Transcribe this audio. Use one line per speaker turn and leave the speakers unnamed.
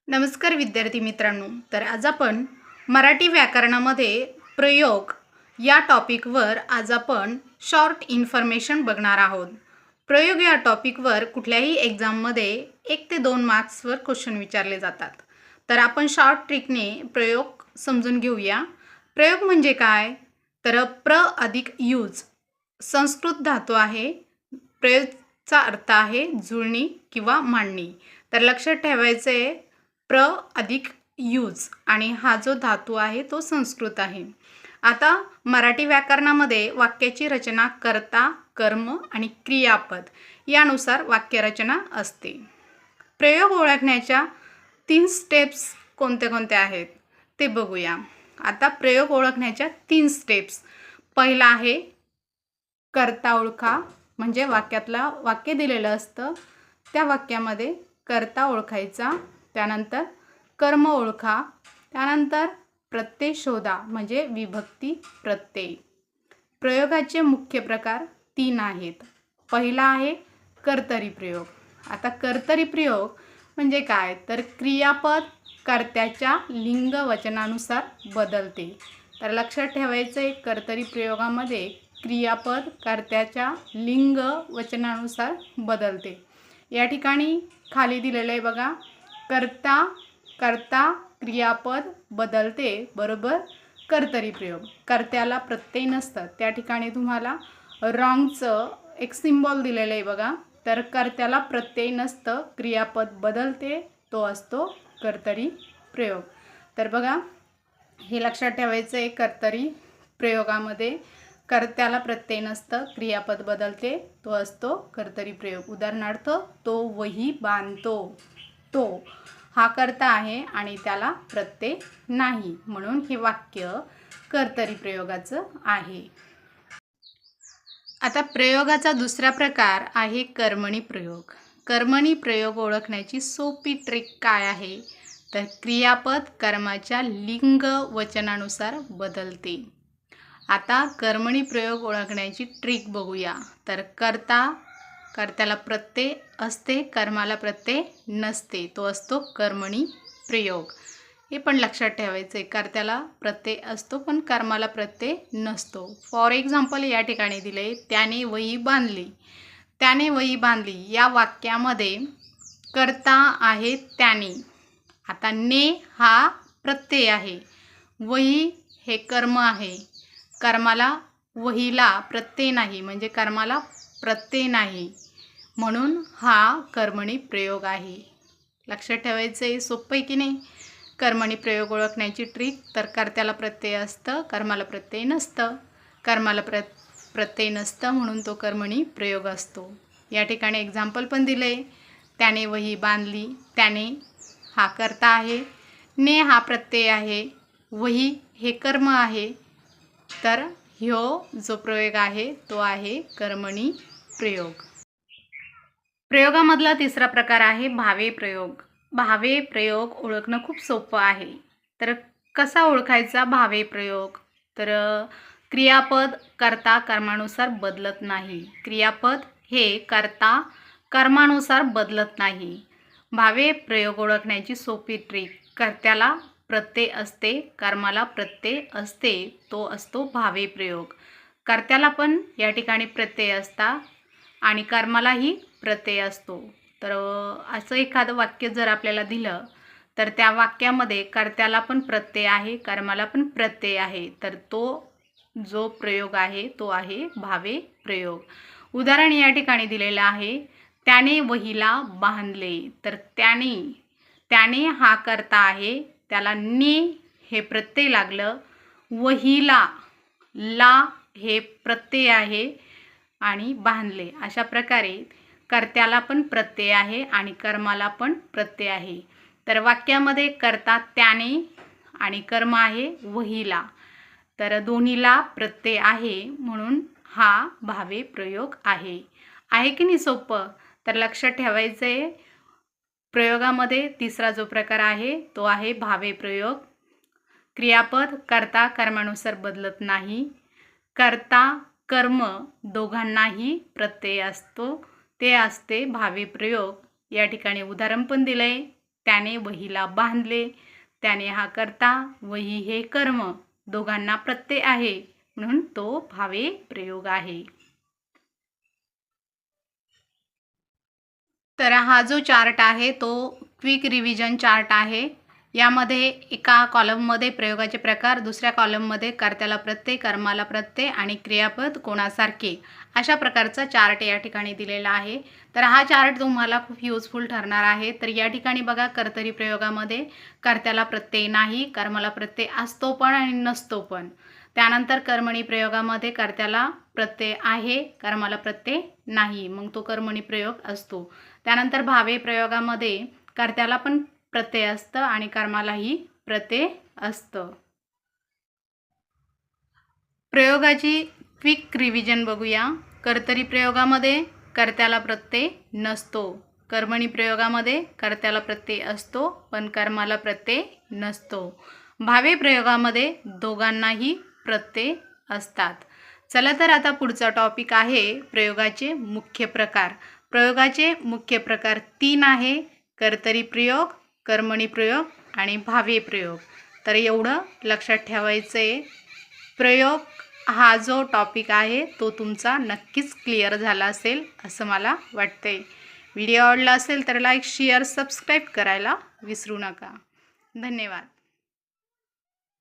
नमस्कार विद्यार्थी मित्रांनो. तर आज आपण मराठी व्याकरणामध्ये प्रयोग या टॉपिकवर आज आपण शॉर्ट इन्फॉर्मेशन बघणार आहोत. प्रयोग या टॉपिकवर कुठल्याही एक्झाममध्ये 1 ते 2 मार्क्सवर क्वेश्चन विचारले जातात. तर आपण शॉर्ट ट्रिकने प्रयोग समजून घेऊया. प्रयोग म्हणजे काय? तर प्र अधिक यूज संस्कृत धातू आहे. प्रयोगचा अर्थ आहे जुळणी किंवा मांडणी. तर लक्षात ठेवायचं आहे प्र अधिक यूज आणि हा जो धातू आहे तो संस्कृत आहे. आता मराठी व्याकरणामध्ये वाक्याची रचना कर्ता, कर्म आणि क्रियापद यानुसार वाक्यरचना असते. प्रयोग ओळखण्याच्या 3 स्टेप्स कोणत्या आहेत ते बघूया. आता प्रयोग ओळखण्याच्या 3 स्टेप्स. पहिला आहे कर्ता ओळखा, म्हणजे वाक्य दिलेलं असतं त्या वाक्यामध्ये कर्ता ओळखायचा. त्यानंतर कर्म ओळखा, त्यानंतर प्रत्यय शोधा म्हणजे विभक्ती प्रत्यय. प्रयोगाचे मुख्य प्रकार 3 आहेत. पहिला आहे कर्तरी प्रयोग. आता कर्तरी प्रयोग म्हणजे काय? तर क्रियापद कर्त्याच्या लिंग वचनानुसार बदलते. तर लक्षात ठेवायचं आहे कर्तरी प्रयोगामध्ये क्रियापद कर्त्याच्या लिंग वचनानुसार बदलते. या ठिकाणी खाली दिलेलं आहे बघा, कर्ता क्रियापद बदलते बरोबर कर्तरी प्रयोग. कर्त्याला प्रत्यय नसतं, त्या ठिकाणी तुम्हाला रॉंगचं एक सिम्बॉल दिलेलं आहे बघा. तर कर्त्याला प्रत्यय नसतं, क्रियापद बदलते, तो असतो कर्तरी प्रयोग. तर बघा हे लक्षात ठेवायचं आहे, कर्तरी प्रयोगामध्ये कर्त्याला प्रत्यय नसतं, क्रियापद बदलते, तो असतो कर्तरी प्रयोग. उदाहरणार्थ तो वही बांधतो. तो हा कर्ता आहे आणि त्याला प्रत्यय नाही, म्हणून हे वाक्य कर्तरी प्रयोगाचं आहे. आता प्रयोगाचा दुसरा प्रकार आहे कर्मणी प्रयोग. कर्मणी प्रयोग ओळखण्याची सोपी ट्रिक काय आहे? तर क्रियापद कर्माच्या लिंग वचनानुसार बदलते. आता कर्मणी प्रयोग ओळखण्याची ट्रिक बघूया. तर कर्त्याला प्रत्यय असते, कर्माला प्रत्यय नसते, तो असतो कर्मणी प्रयोग. हे पण लक्षात ठेवायचं आहे, कर्त्याला प्रत्यय असतो पण कर्माला प्रत्यय नसतो. फॉर एक्झाम्पल या ठिकाणी दिले, त्याने वही बांधली. त्याने वही बांधली या वाक्यामध्ये कर्ता आहे त्याने. आता ने हा प्रत्यय आहे, वही हे कर्म आहे, कर्माला वहीला प्रत्यय नाही, म्हणजे कर्माला प्रत्यय नाही, म्हणून हा कर्मणी प्रयोग आहे. लक्षात ठेवायचं आहे, सोपं आहे की नाही? कर्मणी प्रयोग ओळखण्याची ट्रिक. तर कर्त्याला प्रत्यय असतं, कर्माला प्रत्यय नसतं, कर्माला प्रत्यय नसतं म्हणून तो कर्मणी प्रयोग असतो. या ठिकाणी एक्झाम्पल पण दिले, त्याने वही बांधली. त्याने हा कर्ता आहे, ने हा प्रत्यय आहे, वही हे कर्म आहे. तर ह्यो जो प्रयोग आहे तो आहे कर्मणी प्रयोग. प्रयोगामधला तिसरा प्रकार आहे भावे प्रयोग. भावे प्रयोग ओळखणं खूप सोपं आहे. तर कसा ओळखायचा भावे प्रयोग? तर क्रियापद कर्ता कर्मानुसार बदलत नाही. क्रियापद हे कर्ता कर्मानुसार बदलत नाही. भावे प्रयोग ओळखण्याची सोपी ट्रिक. कर्त्याला प्रत्यय असते, कर्माला प्रत्यय असते, तो असतो भावे प्रयोग. कर्त्याला पण या ठिकाणी प्रत्यय असतात आणि कर्मालाही प्रत्यय असतो. तर असं एखादं वाक्य जर आपल्याला दिलं तर त्या वाक्यामध्ये कर्त्याला पण प्रत्यय आहे, कर्माला पण प्रत्यय आहे, तर तो जो प्रयोग आहे तो आहे भावे प्रयोग. उदाहरण या ठिकाणी दिलेलं आहे, त्याने वहीला बांधले. तर त्याने हा कर्ता आहे, त्याला ने हे प्रत्यय लागलं, वहीला ला हे प्रत्यय आहे आणि बांधले. अशा प्रकारे कर्त्याला पण प्रत्यय आहे आणि कर्माला पण प्रत्यय आहे. तर वाक्यामध्ये कर्ता त्याने आणि कर्म आहे वहीला, तर दोन्हीला प्रत्यय आहे म्हणून हा भावे प्रयोग आहे. आहे की नाही सोपं? तर लक्षात ठेवायचं आहे, प्रयोगामध्ये तिसरा जो प्रकार आहे तो आहे भावे प्रयोग. क्रियापद कर्ता कर्मानुसार बदलत नाही. कर्ता कर्म दोघांनाही प्रत्यय असतो, ते असते भावे प्रयोग. या ठिकाणी उदाहरण पण दिलंय, त्याने वहीला बांधले. त्याने हा कर्ता, वही हे कर्म, दोघांना प्रत्यय आहे म्हणून तो भावे प्रयोग आहे. तर हा जो चार्ट आहे तो क्विक रिव्हिजन चार्ट आहे. यामध्ये एका कॉलममध्ये प्रयोगाचे प्रकार, दुसऱ्या कॉलममध्ये कर्त्याला प्रत्यय, कर्माला प्रत्यय आणि क्रियापद कोणासारखे अशा प्रकारचा चार्ट या ठिकाणी दिलेला आहे. तर हा चार्ट तुम्हाला खूप युजफुल ठरणार आहे. तर या ठिकाणी बघा, कर्तरी प्रयोगामध्ये कर्त्याला प्रत्यय नाही, कर्माला प्रत्यय असतो पण आणि नसतो पण. त्यानंतर कर्मणी प्रयोगामध्ये कर्त्याला प्रत्यय आहे, कर्माला प्रत्यय नाही, मग तो कर्मणी प्रयोग असतो. त्यानंतर भावे प्रयोगामध्ये कर्त्याला पण प्रत्यय असतं आणि कर्मालाही प्रत्यय असतं. प्रयोगाची क्विक रिव्हिजन बघूया. कर्तरी प्रयोगामध्ये कर्त्याला प्रत्यय नसतो. कर्मणी प्रयोगामध्ये कर्त्याला प्रत्यय असतो पण कर्माला प्रत्यय नसतो. भावे प्रयोगामध्ये दोघांनाही प्रत्यय असतात. चला तर आता पुढचा टॉपिक आहे प्रयोगाचे मुख्य प्रकार. प्रयोगाचे मुख्य प्रकार 3 आहे: कर्तरी प्रयोग, कर्मणी प्रयोग आणि भावे प्रयोग. तर एवढं लक्षात ठेवायचं आहे. प्रयोग हा जो टॉपिक आहे तो तुमचा नक्कीच क्लिअर झाला असेल असं मला वाटतंय. व्हिडिओ आवडला असेल तर लाईक, शेअर, सबस्क्राईब करायला विसरू नका. धन्यवाद.